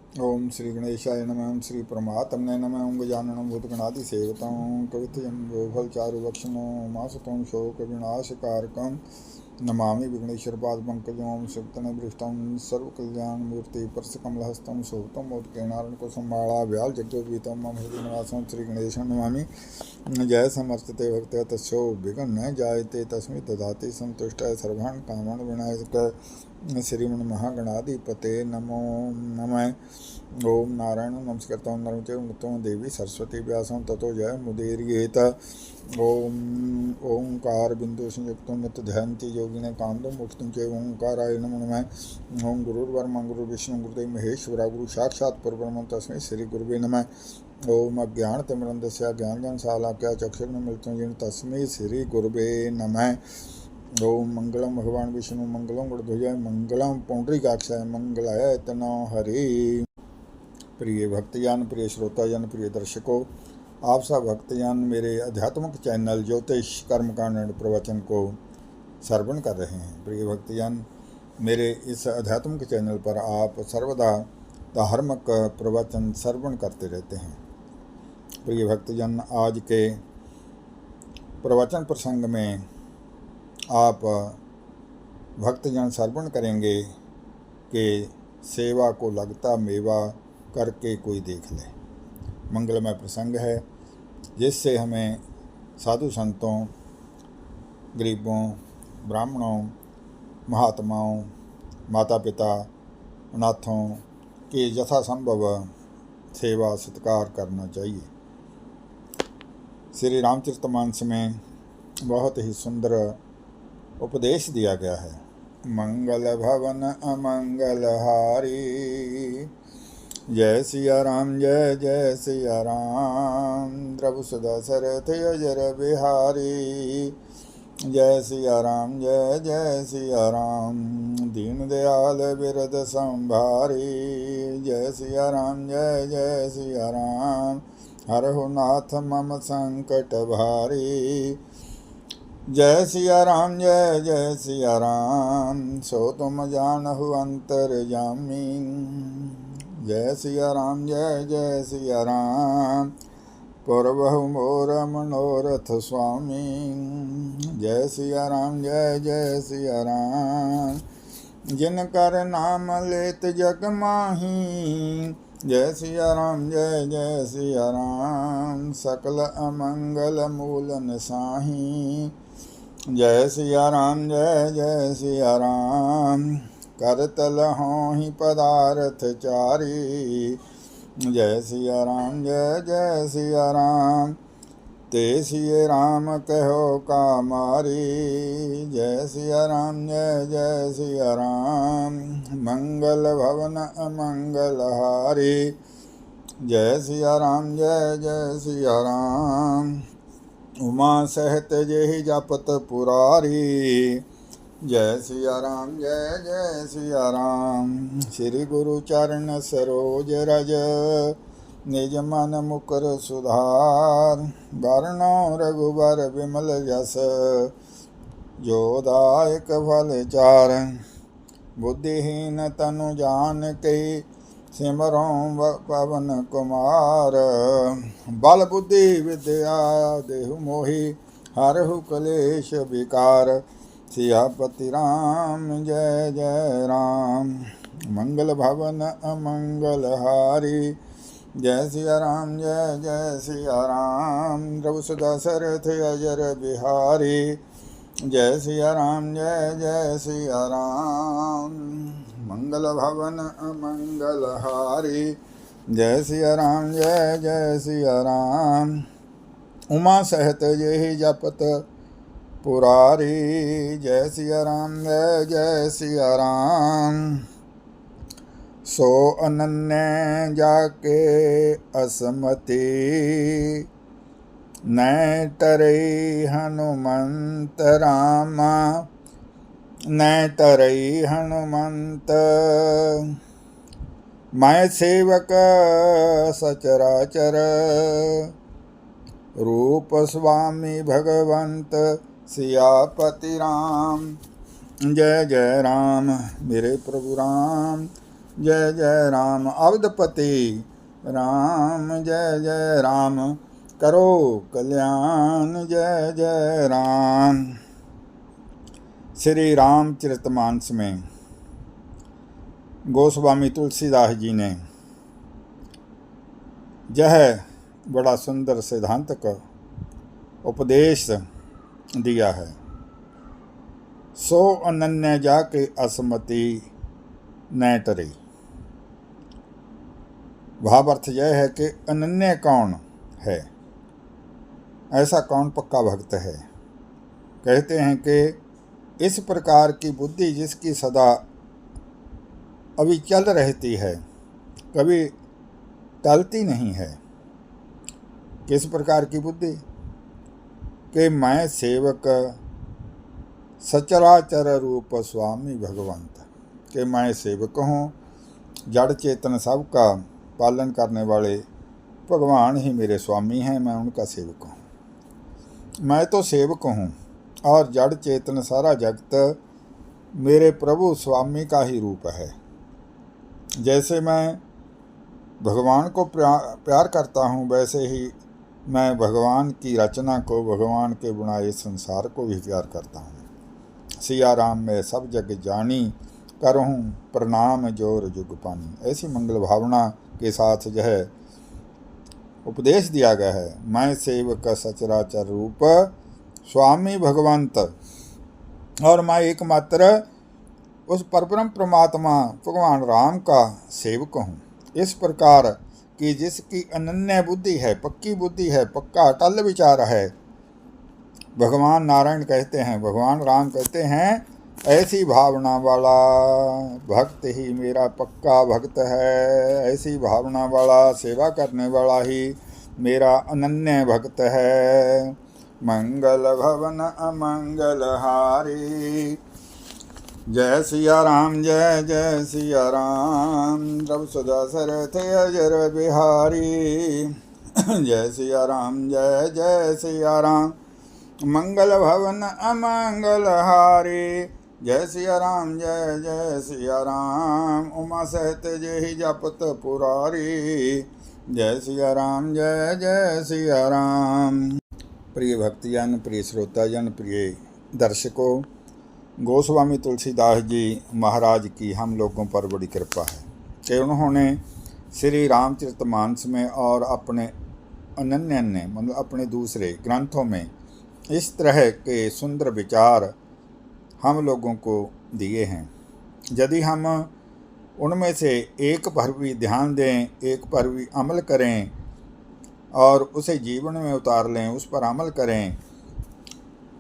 ओम श्री गणेशाय नमः। ओम श्री परमात्मने नमः। ओम गजाननं भूतगणादिसेवितं कवित्वजं चारुभक्षणं मासुतं शोकविनाशकारकं नमामि विघ्नेश्वरपादपङ्कजं। ओम सुप्तनभृष्टं सर्वकल्याणमूर्ति परसकमलहस्तं शोभितं मोदकेनारणकुसुमाला जगद्गीतं मम हृदय निवासं श्रीगणेशं नमामि। जय समर्थिते भक्त्या तस्यो विघ्न न जायते तस्मै ददाति संतुष्टाय सर्वान् कामान् विनायक श्रीमन् महागणाधिपते नमो नमः। ओम नारायण नमस्कृतं नरं चैव नरोत्तमं देवी सरस्वती व्यासं ततो जय मुदीरयेत। ओम ओंकार बिंदु संयुक्तं यत् ध्यान्ति योगिने कामदं मोक्षं च ओंकाराय नमो नमः। ओम गुरुर्ब्रह्मा गुरुर्विष्णु गुरुदेव महेश्वरा गुरु साक्षात् परब्रह्म तस्मै श्री गुरुवे नमः। ओम अज्ञानतिमिरन्धस्य ज्ञानजनशालाख्या चक्षुर्न्मीलितं येन तस्मै श्री गुरुवे नमः। ओम मंगलम भगवान विष्णु मंगलम गणध्वजाय मंगलम पौंडरीकाक्षाय मंगलाय तनो हरि। प्रिय भक्तजन, प्रिय श्रोताजन, प्रिय दर्शकों, आप सब भक्तजन मेरे आध्यात्मिक चैनल ज्योतिष कर्मकांड प्रवचन को श्रवण कर रहे हैं। प्रिय भक्तजन, मेरे इस आध्यात्मिक चैनल पर आप सर्वदा धार्मिक प्रवचन श्रवण करते रहते हैं। प्रिय भक्तजन, आज के प्रवचन प्रसंग में आप भक्तजन श्रवण करेंगे कि सेवा को लगता मेवा करके कोई देख ले। मंगलमय प्रसंग है जिससे हमें साधु संतों, गरीबों, ब्राह्मणों, महात्माओं, माता पिता, अनाथों की यथासंभव सेवा सत्कार करना चाहिए। श्री रामचरितमानस में बहुत ही सुंदर उपदेश दिया गया है। मंगल भवन अमंगल हारी, जय सिया राम जय जय सिया राम। द्रव सुधा सरथ अजर बिहारी, जय सिया राम जय जय सिया राम। दीन दयाल बिरद संभारी, जय सिया राम जय जय सिया राम। हरहु नाथ मम संकट भारी, जय सिया राम जय जय सिया राम। सो तुम जानहु अंतरजामी, जय सिया राम जय जय सिया राम। पुरबहु मोर मनोरथ स्वामी, जय सिया राम जय जय सिया राम। जिन कर नाम लेत जग माही, जय सिया राम जय जय सिया राम। सकल अमंगल मूल निसाही, जय सिया राम जय जय सिया राम। करतल होहि पदारथ चारी, जय सिया राम जय जय सिया राम। ते सिय राम कहो कामारी, जय सिया राम जय जय सिया राम। मंगल भवन अमंगल हारी, जय सिया राम जय जय सिया राम। उमा सहत जेहि जपत पुरारी, जय सिया राम जय जय सिया राम। श्री गुरु चरण सरोज रज, निज मन मुकुर सुधार। वरणो रघुबर विमल जस, जो दायक फल चार। बुद्धिहीन तनु जानिके, सिमरों पवन कुमार। बल बुद्धि विद्या देहु मोहि, हरहु कलेश विकार। सियापति राम जय जय राम। मंगल भवन अमंगल हारी, जय सिया राम जय जय सिया राम। द्रव सुधा सरथ अजर बिहारी, जय सिया राम जय जय सिया राम। मंगल भवन अमंगल हारी, जय सिया राम जय जय सिया राम। उमा सहत जेहि जपत पुरारी, जय सिया राम जय जय सिया राम। सो अनन्य जाके असमति, नय तरई हनुमंत रामा। नय तरई हनुमंत, मैं सेवक सचराचर। रूप स्वामी भगवंत सियापति राम, जय जय राम। मेरे प्रभु राम जय जय राम। अवधपति राम जय जय राम, करो कल्याण जय जय राम। श्री रामचरितमानस में गोस्वामी तुलसीदास जी ने यह बड़ा सुंदर सिद्धांतक उपदेश दिया है। सो अनन्य जाके असमति न टरी। भावार्थ यह है कि अनन्य कौन है, ऐसा कौन पक्का भक्त है। कहते हैं कि इस प्रकार की बुद्धि जिसकी सदा अविचल रहती है, कभी टलती नहीं है। किस प्रकार की बुद्धि? कि मैं सेवक सचराचर रूप स्वामी भगवंत, कि मैं सेवक हूँ, जड़ चेतन सब का पालन करने वाले भगवान ही मेरे स्वामी हैं, मैं उनका सेवक हूँ। मैं तो सेवक हूँ और जड़ चेतन सारा जगत मेरे प्रभु स्वामी का ही रूप है। जैसे मैं भगवान को प्यार करता हूँ, वैसे ही मैं भगवान की रचना को, भगवान के बनाए संसार को भी प्यार करता हूँ। सिया राम में सब जग जानी, करहूँ प्रणाम जोर जुग पानी। ऐसी मंगल भावना के साथ जो है उपदेश दिया गया है। मैं सेवक सचराचर रूप स्वामी भगवंत, और मैं एकमात्र उस परब्रह्म परमात्मा भगवान राम का सेवक हूँ। इस प्रकार कि जिसकी अनन्य बुद्धि है, पक्की बुद्धि है, पक्का अटल विचार है। भगवान नारायण कहते हैं, भगवान राम कहते हैं, ऐसी भावना वाला भक्त ही मेरा पक्का भक्त है। ऐसी भावना वाला सेवा करने वाला ही मेरा अनन्य भक्त है। मंगल भवन अमंगल हारी, जय सिया राम जय जय सिया राम। रब सदा सरथ अजर बिहारी, जय सिया राम जय जय सिया राम। मंगल भवन अमंगल हारी, जय सिया राम जय जय सिया राम। उमा सहित जय जपत पुरारी, जय सिया राम जय जय सिया राम। प्रिय भक्तजन, प्रिय श्रोताजन, प्रिय दर्शकों, गोस्वामी तुलसीदास जी महाराज की हम लोगों पर बड़ी कृपा है कि उन्होंने श्री रामचरितमानस में और अपने अन्य मतलब अपने दूसरे ग्रंथों में इस तरह के सुंदर विचार हम लोगों को दिए हैं। यदि हम उनमें से एक पर भी ध्यान दें, एक पर भी अमल करें और उसे जीवन में उतार लें, उस पर अमल करें,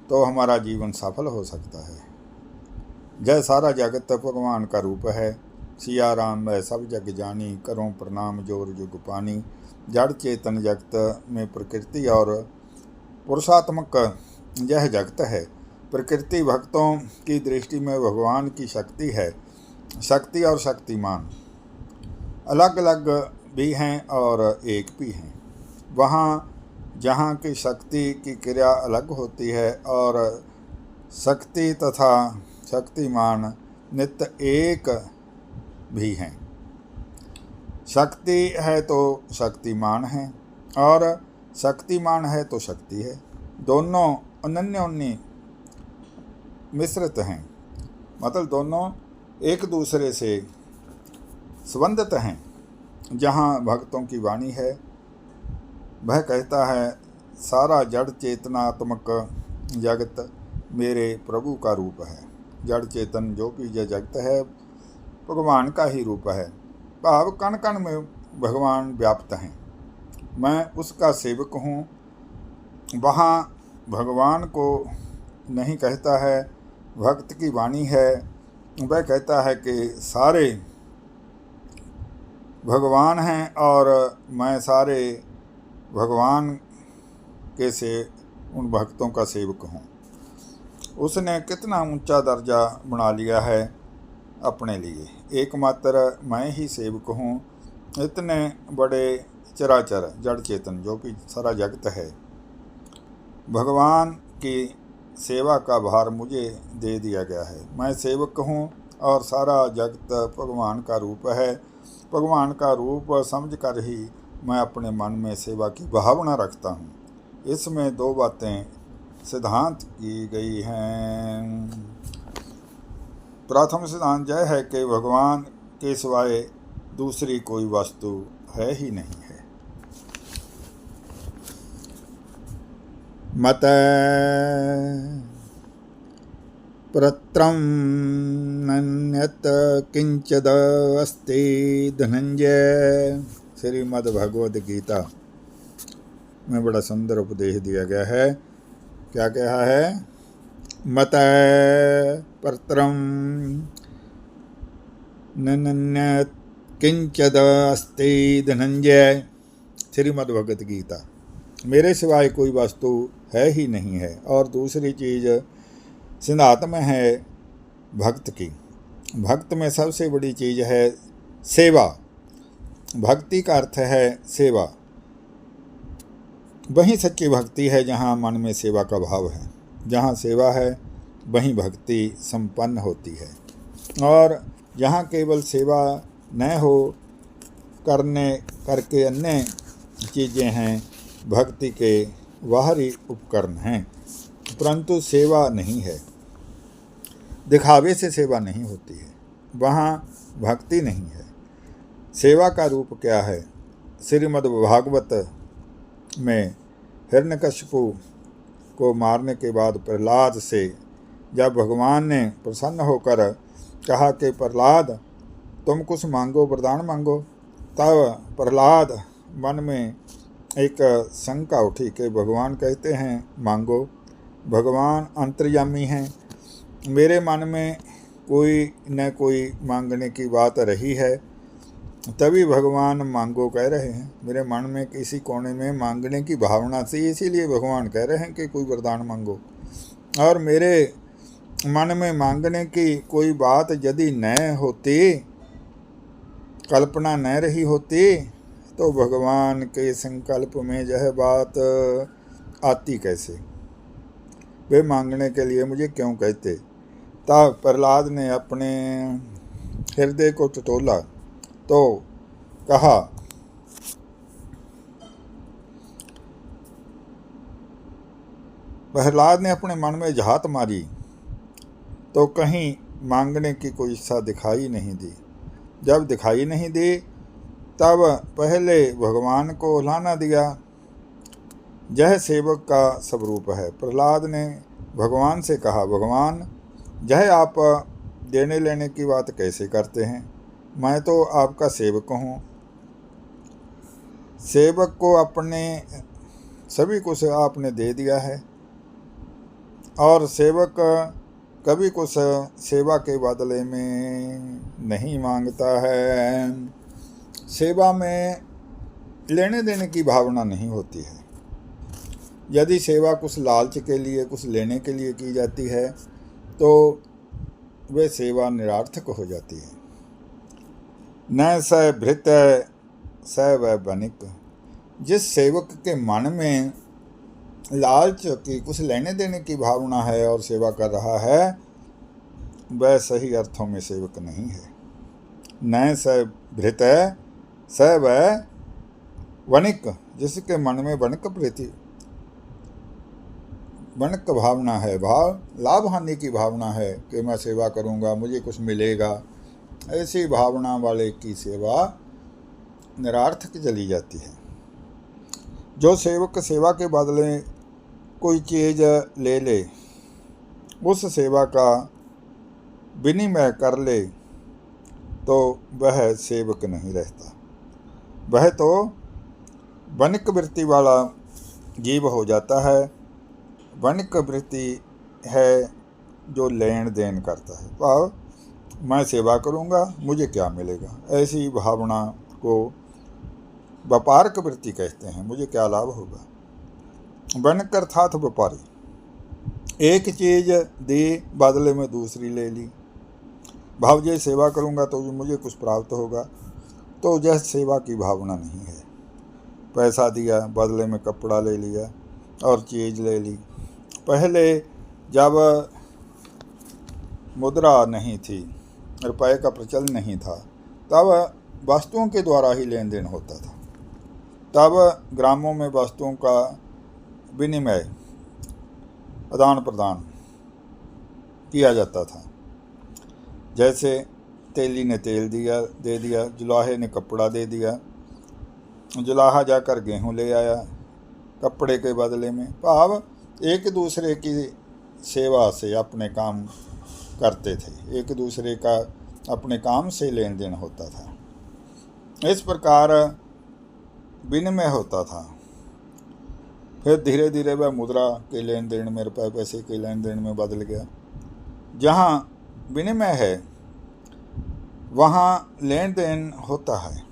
तो हमारा जीवन सफल हो सकता है। जय सारा जगत भगवान का रूप है। सिया राम मैं सब जग जानी, करो प्रणाम जोर जुग पानी। जड़ चेतन जगत में प्रकृति और पुरुषात्मक यह जगत है। प्रकृति भक्तों की दृष्टि में भगवान की शक्ति है। शक्ति और शक्तिमान अलग अलग भी हैं और एक भी हैं। वहाँ जहाँ की शक्ति की क्रिया अलग होती है और शक्ति तथा शक्तिमान नित्य एक भी हैं। शक्ति है तो शक्तिमान है और शक्तिमान है तो शक्ति है। दोनों अन्योन्य मिश्रित हैं, मतलब दोनों एक दूसरे से संबंधित हैं। जहाँ भक्तों की वाणी है, वह कहता है सारा जड़ चेतनात्मक जगत मेरे प्रभु का रूप है। जड़ चेतन जो भी यह जगत है भगवान का ही रूप है। भाव कण कण में भगवान व्याप्त हैं। मैं उसका सेवक हूँ। वहाँ भगवान को नहीं कहता है, भक्त की वाणी है, वह कहता है कि सारे भगवान हैं और मैं सारे भगवान के से उन भक्तों का सेवक हूँ। उसने कितना ऊंचा दर्जा बना लिया है अपने लिए। एकमात्र मैं ही सेवक हूँ। इतने बड़े चराचर जड़ चेतन जो कि सारा जगत है, भगवान की सेवा का भार मुझे दे दिया गया है। मैं सेवक हूँ और सारा जगत भगवान का रूप है। भगवान का रूप समझ कर ही मैं अपने मन में सेवा की भावना रखता हूँ। इसमें दो बातें सिद्धांत की गई हैं। प्रथम सिद्धांत यह है कि भगवान के सिवाय दूसरी कोई वस्तु है ही नहीं है। मत प्रत्रं नन्यत किंचदस्ति धनंजय। श्रीमद् भगवद गीता में बड़ा सुंदर उपदेश दिया गया है। क्या कहा है? मत प्रत्रं नन्यत किंचदस्ति धनंजय। श्रीमद् भगवद गीता। मेरे सिवाय कोई वस्तु है ही नहीं है। और दूसरी चीज़ सिद्धांत में है भक्त की। भक्त में सबसे बड़ी चीज़ है सेवा। भक्ति का अर्थ है सेवा। वही सच्ची भक्ति है जहाँ मन में सेवा का भाव है। जहाँ सेवा है वहीं भक्ति संपन्न होती है। और जहाँ केवल सेवा न हो करके अन्य चीज़ें हैं, भक्ति के बाहरी उपकरण हैं, परंतु सेवा नहीं है। दिखावे से सेवा नहीं होती है, वहाँ भक्ति नहीं है। सेवा का रूप क्या है? श्रीमद् भागवत में हिरण्यकशिपु को मारने के बाद प्रहलाद से जब भगवान ने प्रसन्न होकर कहा कि प्रहलाद तुम कुछ मांगो, वरदान मांगो, तब प्रहलाद मन में एक शंका उठी कि भगवान कहते हैं मांगो, भगवान अंतर्यामी हैं, मेरे मन में कोई न कोई मांगने की बात रही है, तभी भगवान मांगो कह रहे हैं। मेरे मन में किसी कोने में मांगने की भावना थी, इसीलिए भगवान कह रहे हैं कि कोई वरदान मांगो। और मेरे मन में मांगने की कोई बात यदि न होती, कल्पना न रही होती, तो भगवान के संकल्प में यह बात आती कैसे? वे मांगने के लिए मुझे क्यों कहते? तब प्रहलाद ने अपने हृदय को टटोला तो कहा, प्रहलाद ने अपने मन में झात मारी तो कहीं मांगने की कोई इच्छा दिखाई नहीं दी। जब दिखाई नहीं दी तब पहले भगवान को उलाहना दिया। यह सेवक का स्वरूप है। प्रहलाद ने भगवान से कहा, भगवान यह आप देने लेने की बात कैसे करते हैं? मैं तो आपका सेवक हूँ। सेवक को अपने सभी कुछ आपने दे दिया है, और सेवक कभी कुछ सेवा के बदले में नहीं मांगता है। सेवा में लेने देने की भावना नहीं होती है। यदि सेवा कुछ लालच के लिए, कुछ लेने के लिए की जाती है तो वह सेवा निरर्थक हो जाती है। न स भृत स वह बनिक। जिस सेवक के मन में लालच की, कुछ लेने देने की भावना है और सेवा कर रहा है, वह सही अर्थों में सेवक नहीं है। न स भृत स वह वणिक। जिसके मन में वणिक भावना है, लाभ हानि की भावना है कि मैं सेवा करूंगा, मुझे कुछ मिलेगा, ऐसी भावना वाले की सेवा निरर्थक चली जाती है। जो सेवक सेवा के बदले कोई चीज़ ले ले, उस सेवा का विनिमय कर ले, तो वह सेवक नहीं रहता। वह तो वणिक वृत्ति वाला जीव हो जाता है। वणिक वृत्ति है जो लेन देन करता है। भाव मैं सेवा करूँगा, मुझे क्या मिलेगा, ऐसी भावना को व्यापारिक वृत्ति कहते हैं। मुझे क्या लाभ होगा। वणिक अर्थात व्यापारी। एक चीज़ दी, बदले में दूसरी ले ली। भाव ये सेवा करूँगा तो मुझे कुछ प्राप्त होगा, तो यह सेवा की भावना नहीं है। पैसा दिया, बदले में कपड़ा ले लिया और चीज़ ले ली। पहले जब मुद्रा नहीं थी रुपए का प्रचलन नहीं था, तब वस्तुओं के द्वारा ही लेन देन होता था। तब ग्रामों में वस्तुओं का विनिमय, आदान प्रदान किया जाता था। जैसे तेली ने तेल दे दिया, जुलाहे ने कपड़ा दे दिया, जुलाहा जाकर गेहूँ ले आया कपड़े के बदले में। भाव एक दूसरे की सेवा से अपने काम करते थे, एक दूसरे का अपने काम से लेन देन होता था। इस प्रकार विनिमय होता था। फिर धीरे धीरे वह मुद्रा के लेन देन में, रुपए पैसे के लेन देन में बदल गया। जहाँ विनिमय है वहाँ लेन देन होता है,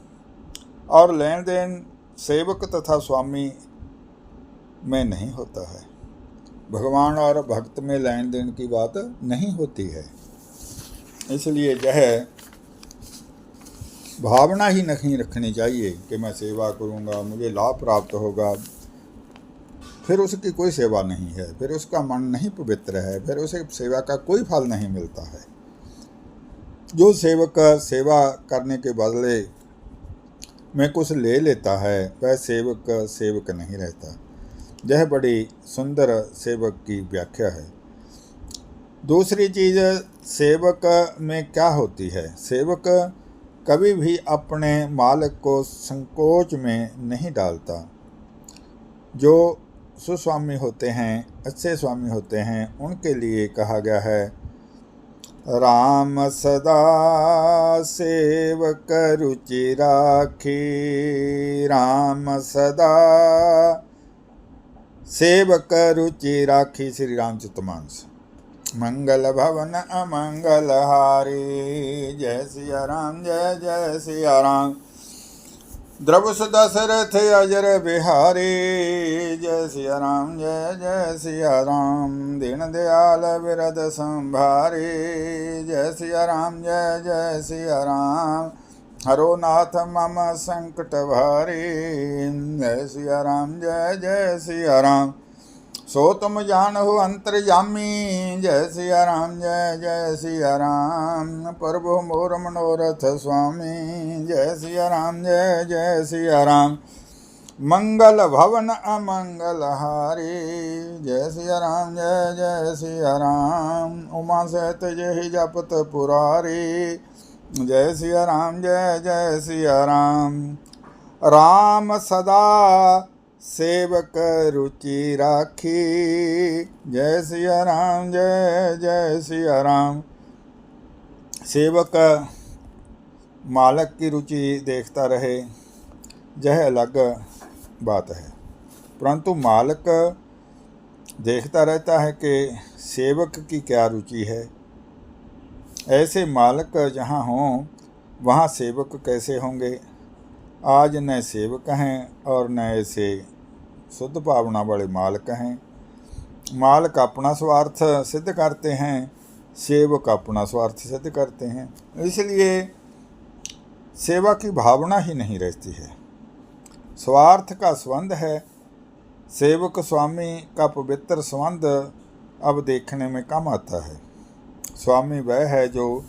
और लेन देन सेवक तथा स्वामी में नहीं होता है। भगवान और भक्त में लेन देन की बात नहीं होती है। इसलिए यह भावना ही नहीं रखनी चाहिए कि मैं सेवा करूँगा, मुझे लाभ प्राप्त होगा। फिर उसकी कोई सेवा नहीं है, फिर उसका मन नहीं पवित्र है, फिर उसे सेवा का कोई फल नहीं मिलता है। जो सेवक सेवा करने के बदले में कुछ ले लेता है वह सेवक नहीं रहता। यह बड़ी सुंदर सेवक की व्याख्या है। दूसरी चीज़, सेवक में क्या होती है? सेवक कभी भी अपने मालिक को संकोच में नहीं डालता। जो सुस्वामी होते हैं, अच्छे स्वामी होते हैं, उनके लिए कहा गया है, राम सदा सेवक रुचि राखी, राम सदा सेवक रुचि राखी। श्री रामचरितमानस। मंगल भवन अमंगल हारी, जय सिया राम जय जय सिया राम। द्रवस दशरथ अजर बिहारी, जय सिया राम जय जय सिया राम। दीन दयाल विरद संभारी, जय सिया राम जय जय सिया राम। हरो नाथ मम संकट भारी, जय सिया राम जय जय सिया राम। सो तुम जानहु अंतर्यामी, जय सिया राम जय जय सिया राम। प्रभु मोर मनोरथ स्वामी, जय सिया राम जय जय सिया राम। मंगल भवन अमंगल हारी, जय सिया राम जय जय सिया राम। उमा सहित जय जपत पुरारी, जय सिया राम जय जय सिया राम। राम सदा सेवक रुचि राखी, जय सिया राम जय जय सिया राम। सेवक मालिक की रुचि देखता रहे, यह अलग बात है, परंतु मालिक देखता रहता है कि सेवक की क्या रुचि है। ऐसे मालिक जहाँ हों वहाँ सेवक कैसे होंगे? आज न सेवक हैं और न ऐसे शुद्ध भावना वाले मालिक हैं। मालिक अपना स्वार्थ सिद्ध करते हैं, सेवक अपना स्वार्थ सिद्ध करते हैं। इसलिए सेवा की भावना ही नहीं रहती है, स्वार्थ का संबंध है। सेवक स्वामी का पवित्र संबंध अब देखने में कम आता है। स्वामी वह है जो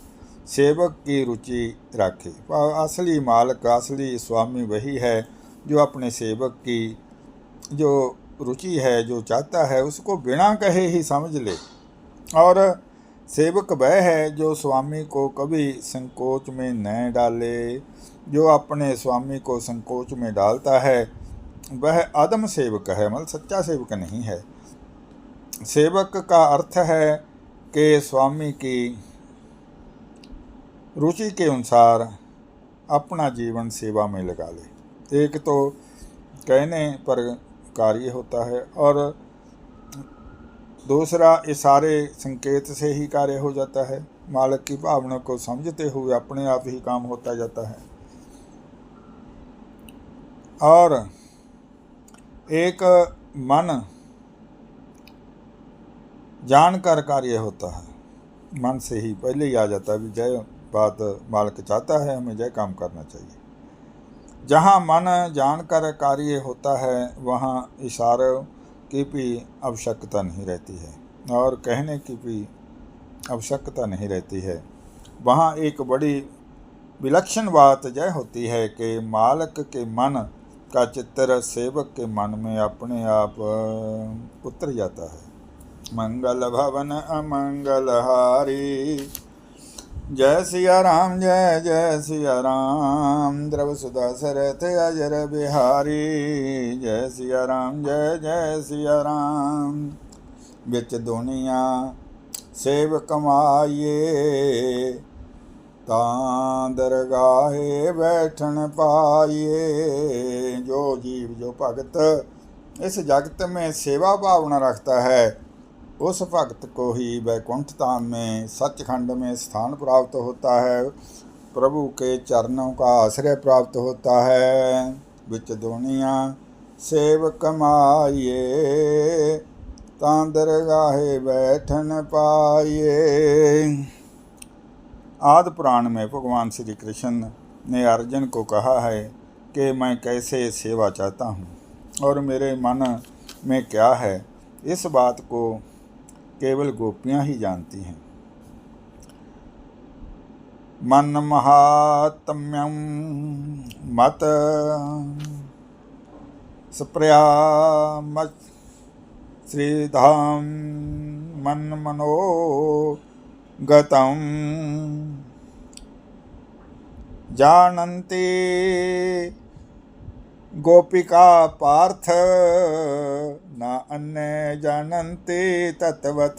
सेवक की रुचि रखे। असली मालिक, असली स्वामी वही है जो अपने सेवक की जो रुचि है, जो चाहता है, उसको बिना कहे ही समझ ले। और सेवक वह है जो स्वामी को कभी संकोच में न डाले। जो अपने स्वामी को संकोच में डालता है वह आदम सेवक है, मतलब सच्चा सेवक नहीं है। सेवक का अर्थ है कि स्वामी की रुचि के अनुसार अपना जीवन सेवा में लगा ले। एक तो कहने पर कार्य होता है और दूसरा इशारे संकेत से ही कार्य हो जाता है। मालिक की भावना को समझते हुए अपने आप ही काम होता जाता है। और एक मन जानकर कार्य होता है, मन से ही पहले ही आ जाता है कि जय बात मालिक चाहता है, हमें जय काम करना चाहिए। जहाँ मन जानकर कार्य होता है वहाँ इशारों की भी आवश्यकता नहीं रहती है और कहने की भी आवश्यकता नहीं रहती है। वहाँ एक बड़ी विलक्षण बात यह होती है कि मालिक के मन का चित्र सेवक के मन में अपने आप उतर जाता है। मंगल भवन अमंगल हारी, जय सिया राम जय जय सिया राम। द्रव सुधा सरथ अजर बिहारी, जय सिया राम जय जय सिया राम। बिच दुनिया सेव कमाइए, तां दरगाहे बैठन पाइए। जो जीव जो भगत इस जगत में सेवा भावना रखता है, उस भक्त को ही वैकुंठ धाम में सचखंड में स्थान प्राप्त होता है, प्रभु के चरणों का आश्रय प्राप्त होता है। बिच दुनिया सेव कमाइए, तां दरगाहे बैठन पाइए। आदि पुराण में भगवान श्री कृष्ण ने अर्जुन को कहा है कि मैं कैसे सेवा चाहता हूँ और मेरे मन में क्या है। इस बात को केवल गोपियाँ ही जानती हैं। मन महात्म्यम मत स्प्रया मत श्रीधाम मन मनो गतम जानन्ति गोपिका पार्थ न अन्य जानन्ति तत्वत।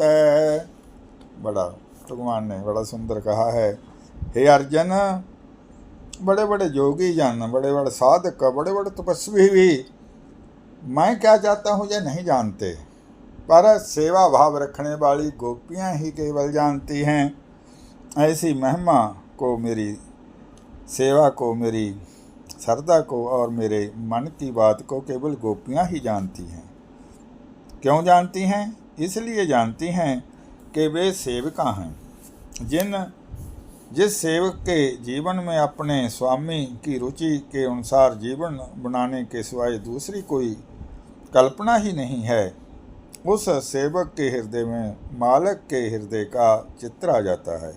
बड़ा भगवान ने बड़ा सुंदर कहा है, हे अर्जुन, बड़े बड़े योगी जन, बड़े बड़े साधक, बड़े बड़े तपस्वी भी मैं क्या चाहता हूँ यह नहीं जानते, पर सेवा भाव रखने वाली गोपियाँ ही केवल जानती हैं। ऐसी महिमा को, मेरी सेवा को, मेरी श्रद्धा को और मेरे मन की बात को केवल गोपियाँ ही जानती हैं। क्यों जानती हैं? इसलिए जानती हैं कि वे सेविका हैं। जिस सेवक के जीवन में अपने स्वामी की रुचि के अनुसार जीवन बनाने के सिवाय दूसरी कोई कल्पना ही नहीं है, उस सेवक के हृदय में मालिक के हृदय का चित्र आ जाता है।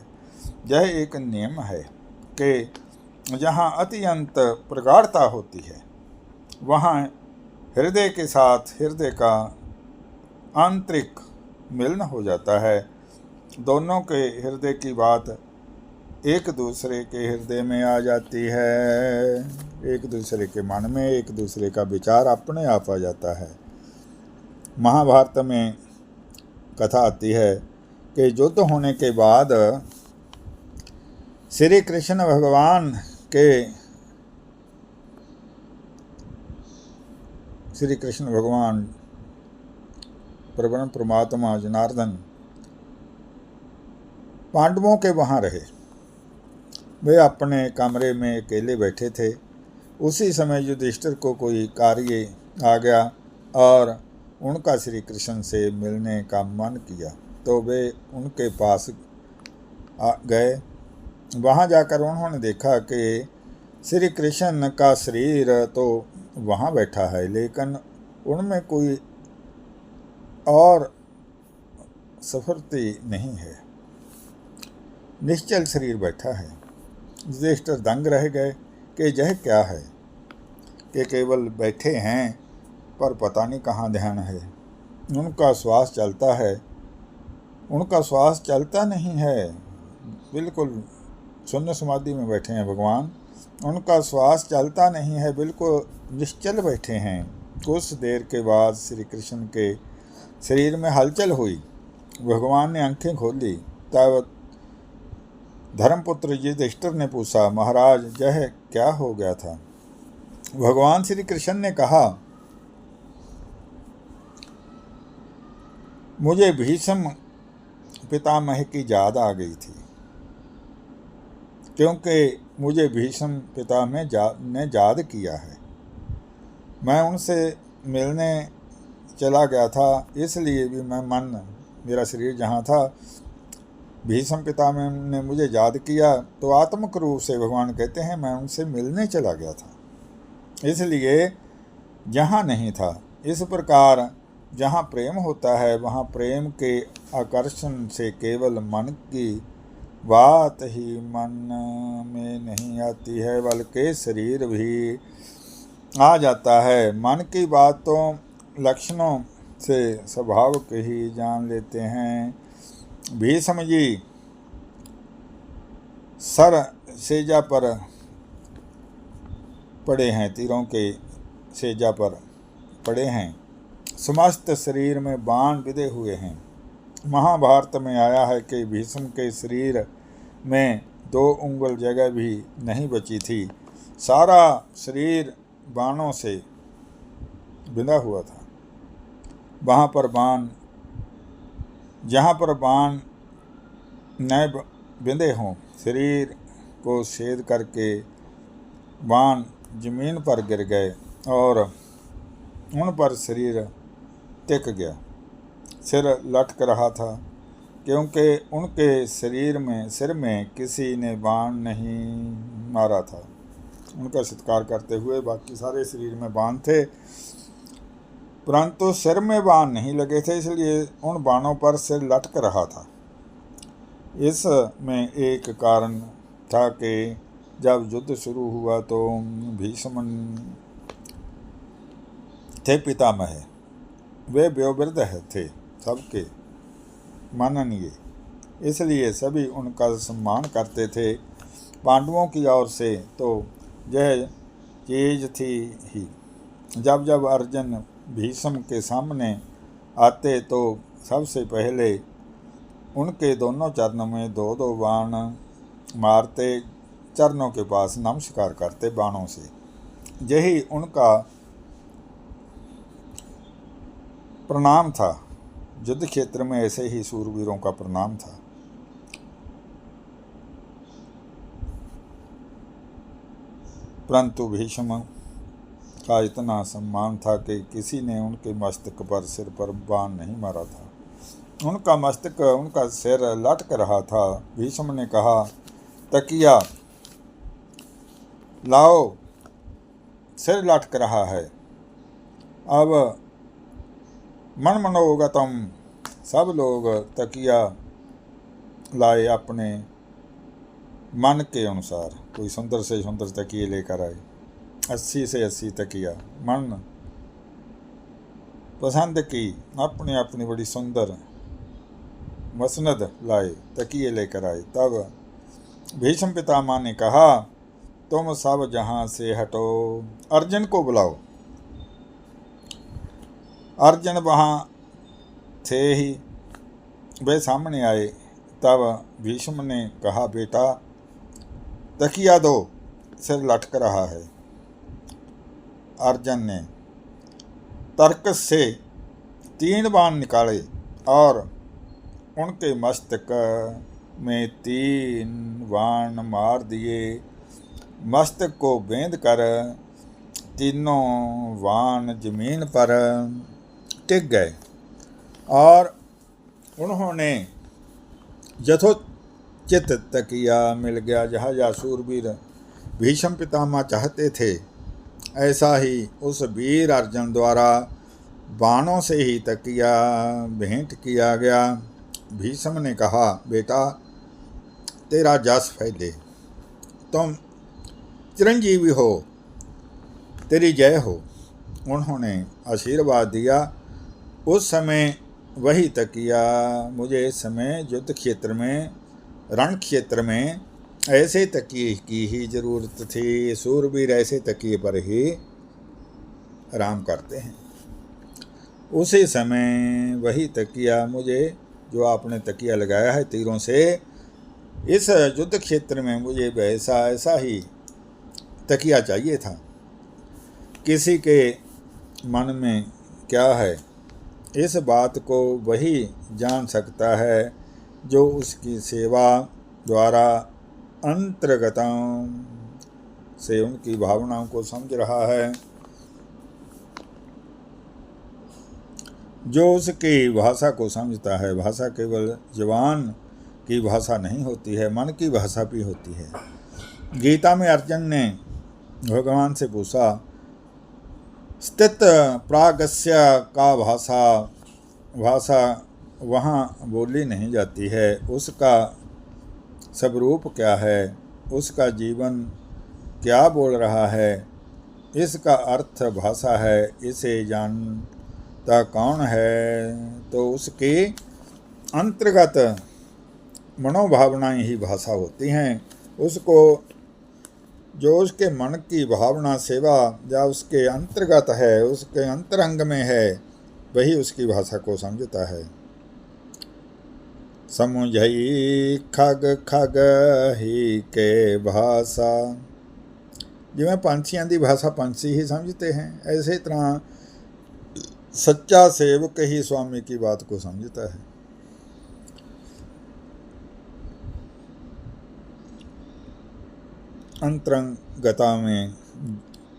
यह एक नियम है कि जहाँ अत्यंत प्रगाढ़ता होती है, वहाँ हृदय के साथ हृदय का आंतरिक मिलन हो जाता है। दोनों के हृदय की बात एक दूसरे के हृदय में आ जाती है, एक दूसरे के मन में एक दूसरे का विचार अपने आप आ जाता है। महाभारत में कथा आती है कि युद्ध होने के बाद श्री कृष्ण भगवान परम परमात्मा जनार्दन पांडवों के वहाँ रहे। वे अपने कमरे में अकेले बैठे थे। उसी समय युधिष्ठिर को कोई कार्य आ गया और उनका श्री कृष्ण से मिलने का मन किया, तो वे उनके पास गए। वहाँ जाकर उन्होंने देखा कि श्री कृष्ण का शरीर तो वहाँ बैठा है, लेकिन उनमें कोई और स्फूर्ति नहीं है, निश्चल शरीर बैठा है। युधिष्ठिर दंग रह गए कि यह क्या है, कि केवल बैठे हैं पर पता नहीं कहाँ ध्यान है। उनका श्वास चलता है, उनका श्वास चलता नहीं है, बिल्कुल शून्य समाधि में बैठे हैं भगवान। उनका श्वास चलता नहीं है, बिल्कुल निश्चल बैठे हैं। कुछ देर के बाद श्री कृष्ण के शरीर में हलचल हुई। भगवान ने आंखें खोली, तब धर्मपुत्र युधिष्ठिर ने पूछा, महाराज यह क्या हो गया था? भगवान श्री कृष्ण ने कहा, मुझे भीष्म पितामह की याद आ गई थी, क्योंकि मुझे भीष्म पितामह ने याद किया है। मैं उनसे मिलने चला गया था, इसलिए भी मेरा शरीर जहाँ था, भीष्म पितामह ने मुझे याद किया, तो आत्मिक रूप से भगवान कहते हैं मैं उनसे मिलने चला गया था, इसलिए जहाँ नहीं था। इस प्रकार जहाँ प्रेम होता है, वहाँ प्रेम के आकर्षण से केवल मन की बात ही मन में नहीं आती है, बल्कि शरीर भी आ जाता है। मन की बातों लक्षणों से स्वभाव के ही जान लेते हैं। भीष्म जी सर सेजा पर पड़े हैं, तीरों के सेजा पर पड़े हैं, समस्त शरीर में बाण विधे हुए हैं। महाभारत में आया है कि भीष्म के शरीर में 2 उंगल जगह भी नहीं बची थी, सारा शरीर बाणों से बिंधा हुआ था। जहाँ पर बाण न बिंधे हों, शरीर को छेद करके बाण जमीन पर गिर गए और उन पर शरीर टिक गया। सिर लटक रहा था, क्योंकि उनके सिर में किसी ने बाण नहीं मारा था। उनका सत्कार करते हुए बाकी सारे शरीर में बाण थे, परंतु सिर में बाण नहीं लगे थे, इसलिए उन बाणों पर सिर लटक रहा था। इस में एक कारण था कि जब युद्ध शुरू हुआ तो भीष्म थे पितामह, वे वयोवृद्ध थे, सबके माननीय, इसलिए सभी उनका सम्मान करते थे। पांडवों की ओर से तो यह चीज थी ही। जब जब अर्जुन भीष्म के सामने आते तो सबसे पहले उनके दोनों चरणों में 2-2 बाण मारते, चरणों के पास नमस्कार करते बाणों से। यही उनका प्रणाम था। युद्ध क्षेत्र में ऐसे ही सूरवीरों का प्रणाम था। परंतु भीष्म का इतना सम्मान था कि किसी ने उनके मस्तक पर, सिर पर बाण नहीं मारा था। उनका मस्तक, उनका सिर लटक रहा था। भीष्म ने कहा, तकिया लाओ, सिर लटक रहा है। अब मनमनोगतम सब लोग तकिया लाए, अपने मन के अनुसार। कोई सुंदर से सुंदर तकिए लेकर आए, 80 से 80 तकिया मन पसंद की अपनी अपनी बड़ी सुंदर मसनद लाए, तकिए लेकर आए। तब भीष्म पितामह ने कहा, तुम सब जहाँ से हटो, अर्जुन को बुलाओ। अर्जुन वहाँ थे ही, वे सामने आए। तब भीष्म ने कहा, बेटा तकिया दो, सिर लटक रहा है। अर्जुन ने तर्क से 3 बाण निकाले और उनके मस्तक में 3 बाण मार दिए। मस्तक को बेंध कर तीनों बाण जमीन पर टिक गए और उन्होंने यथोचित तकिया मिल गया। जहाँ सूरवीर भीष्म पितामह चाहते थे, ऐसा ही उस वीर अर्जुन द्वारा बाणों से ही तकिया भेंट किया गया। भीष्म ने कहा, बेटा तेरा जस फैले, तुम चिरंजीवी हो, तेरी जय हो। उन्होंने आशीर्वाद दिया। उस समय वही तकिया मुझे इस समय युद्ध क्षेत्र में, रण क्षेत्र में ऐसे तकिए की ही ज़रूरत थी। सूरवीर ऐसे तकिए पर ही आराम करते हैं। उसी समय वही तकिया मुझे, जो आपने तकिया लगाया है तीरों से, इस युद्ध क्षेत्र में मुझे वैसा ऐसा ही तकिया चाहिए था। किसी के मन में क्या है, इस बात को वही जान सकता है जो उसकी सेवा द्वारा अंतर्गतों से उनकी भावनाओं को समझ रहा है, जो उसकी भाषा को समझता है। भाषा केवल जबान की भाषा नहीं होती है, मन की भाषा भी होती है। गीता में अर्जुन ने भगवान से पूछा, स्थित प्रागस्य का भाषा वहाँ बोली नहीं जाती है, उसका सब रूप क्या है, उसका जीवन क्या बोल रहा है, इसका अर्थ भाषा है, इसे जानता कौन है। तो उसके अंतर्गत मनोभावनाएं ही भाषा होती हैं। उसको जो उसके मन की भावना सेवा या उसके अंतर्गत है, उसके अंतरंग में है, वही उसकी भाषा को समझता है। समुझई खग खग ही के भाषा, जिवें पंछियां की भाषा पंछी ही समझते हैं, ऐसे तरह सच्चा सेवक ही स्वामी की बात को समझता है। अंतरंगता में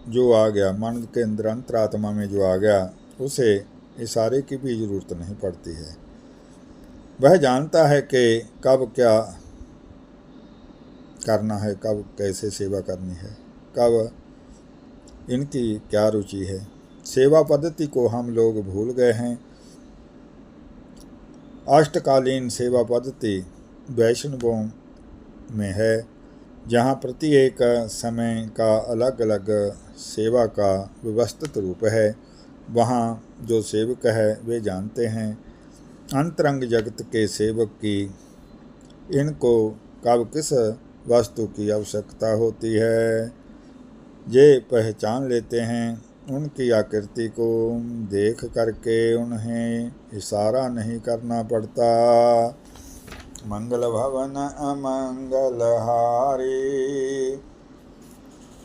जो आ गया, मन के अंदर अंतरात्मा में जो आ गया, उसे इशारे की भी ज़रूरत नहीं पड़ती है। वह जानता है कि कब क्या करना है, कब कैसे सेवा करनी है, कब इनकी क्या रुचि है। सेवा पद्धति को हम लोग भूल गए हैं। अष्टकालीन सेवा पद्धति वैष्णवों में है, जहाँ प्रत्येक समय का अलग अलग सेवा का व्यवस्थित रूप है। वहाँ जो सेवक है वे जानते हैं अंतरंग जगत के सेवक की इनको कब किस वस्तु की आवश्यकता होती है। ये पहचान लेते हैं। उनकी आकृति को देख करके उन्हें इशारा नहीं करना पड़ता। मंगल भवन अमंगल हारी,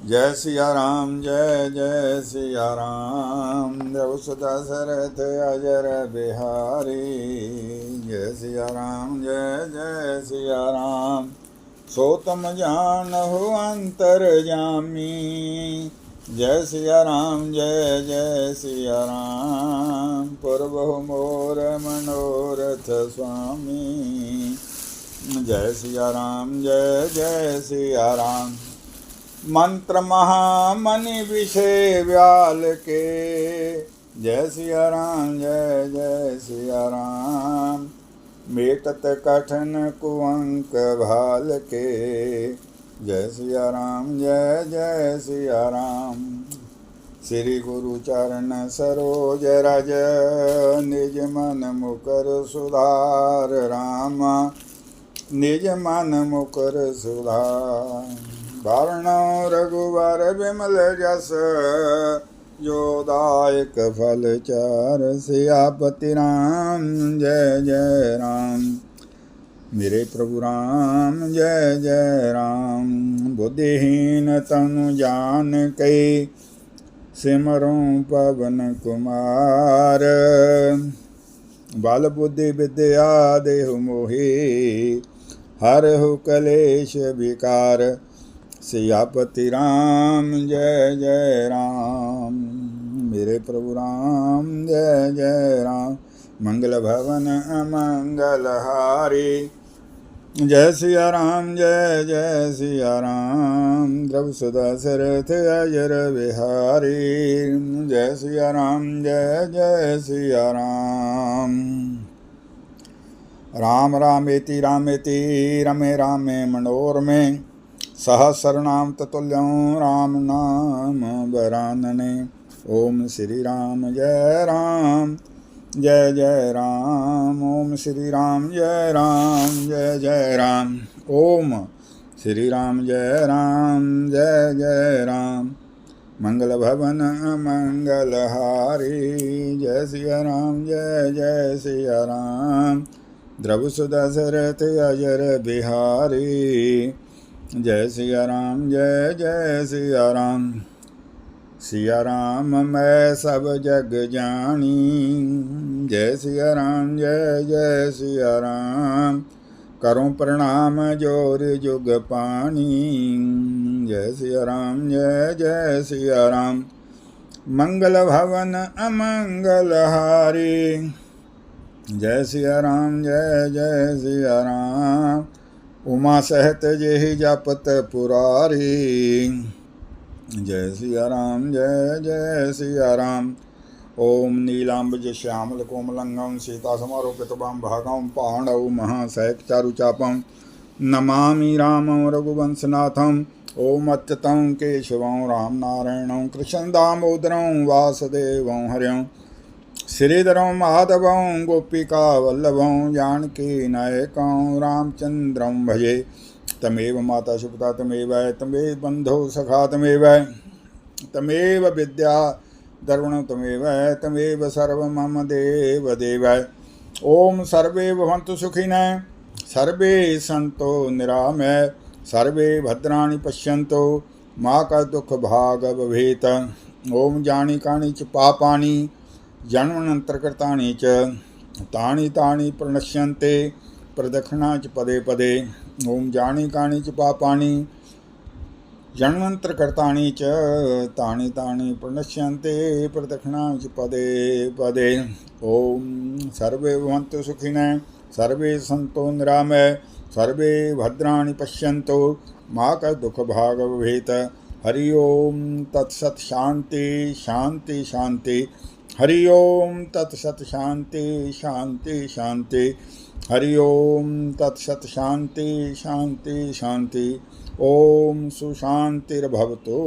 जय सिया राम जय जय सिया राम। द्रौस दशरथ अजर बिहारी, जय सिया राम जय जय सिया राम। सो तुम जानहु अंतर जामी, जय सिया राम जय जय सिया राम। पूर्वहु मोर मनोरथ स्वामी, जय सिया राम जय जय सिया राम। मंत्र महामणि विषय व्याल के, जय सिया राम जय जय सिया राम। मेटत कठिन कुअंक भाल के, जय सिया राम जय जय सिया राम। श्री गुरु चरण सरोज रज, निज मन मुकर सुधार राम, निज मन मुकर सुधार। वारणो रघुवर विमल जस, जो दायक फल चार। सियापति राम जय जय राम, मेरे प्रभु राम जय जय राम। बुद्धिहीन तनु जान के, सिमरों पवन कुमार। बल बुद्धि विद्या देहु मोहि, हरहु कलेश विकार। सियापति राम जय जय राम, मेरे प्रभु राम जय जय राम। मंगल भवन अमंगल हारी, जय सिया राम जय जय सिया राम। द्रौस दशरथ अजर बिहारी, जय सिया राम जय जय सिया राम। राम रामेति रामेति रमे रामे मनोरमे, सहस्रनाम ततुल्यं राम नाम वरानने। ओम श्री राम जय राम जय जय राम। ओम श्री राम जय राम जय जय राम। ओम श्री राम जय राम जय जय राम। मंगल भवन मंगल हारी, जय सिया राम जय जय सिया राम। द्रौस दशरथ अजर बिहारी, जय सिया राम जय जय सिया राम। सिया राम मैं सब जग जानी, जय सिया राम जय जय सिया राम। करूं प्रणाम जोर जुग पानी, जय सिया राम जय जय सिया राम। मंगल भवन अमंगल हारी, जय सिया राम जय जय सिया राम। उमा सहत जेहि जपत पुरारी, जय सिया राम जय जय सिया राम। ओम नीलांबुज श्यामल कोमलंगम सीता समारोपित भागम पांडव महासैक चारुचापम नमामि रामं रघुवंशनाथं ॐ अच्युतं केशवं रामनारायणं कृष्णं दामोदरं वासुदेवं हरिं श्रीधरं माधवं गोपिकावल्लभं जानकीनायकं रामचन्द्रं भजे तमेव माता सुपिता तमेव तमेव बन्धो सखा तमेव विद्या दर्वणं तमेव सर्वं मम देव देवाय। ओम सर्वे भवन्तु सुखिनः सर्वे सन्तो निरामय सर्वे भद्राणि पश्यन्तु मा कश्चित् दुःखभाग् भवेत्। ओम जानिकानि च पापानि जन्मान्तरकृतानि च तानि तानि प्रणश्यन्ते प्रदक्षिणा च पदे पदे। ओम जानिकानि च पापानि जन्मान्तरकृतानि च तानि तानि प्रणश्यन्ते प्रदक्षिणा च पदे पदे। ओम सर्वे भवन्तु सुखिनः सर्वे सन्तो निरामय सर्वे भद्राणि पश्यन्तु मा कश्चित् दुःखभाग् भवेत्। हरि ओम तत्सत् शांति शांति शांति। हरि ओम तत्सत् शांति शांति शांति। हरि ओम तत्सत् शांति शांति शांति। ओम सुशांतिर्भवतु।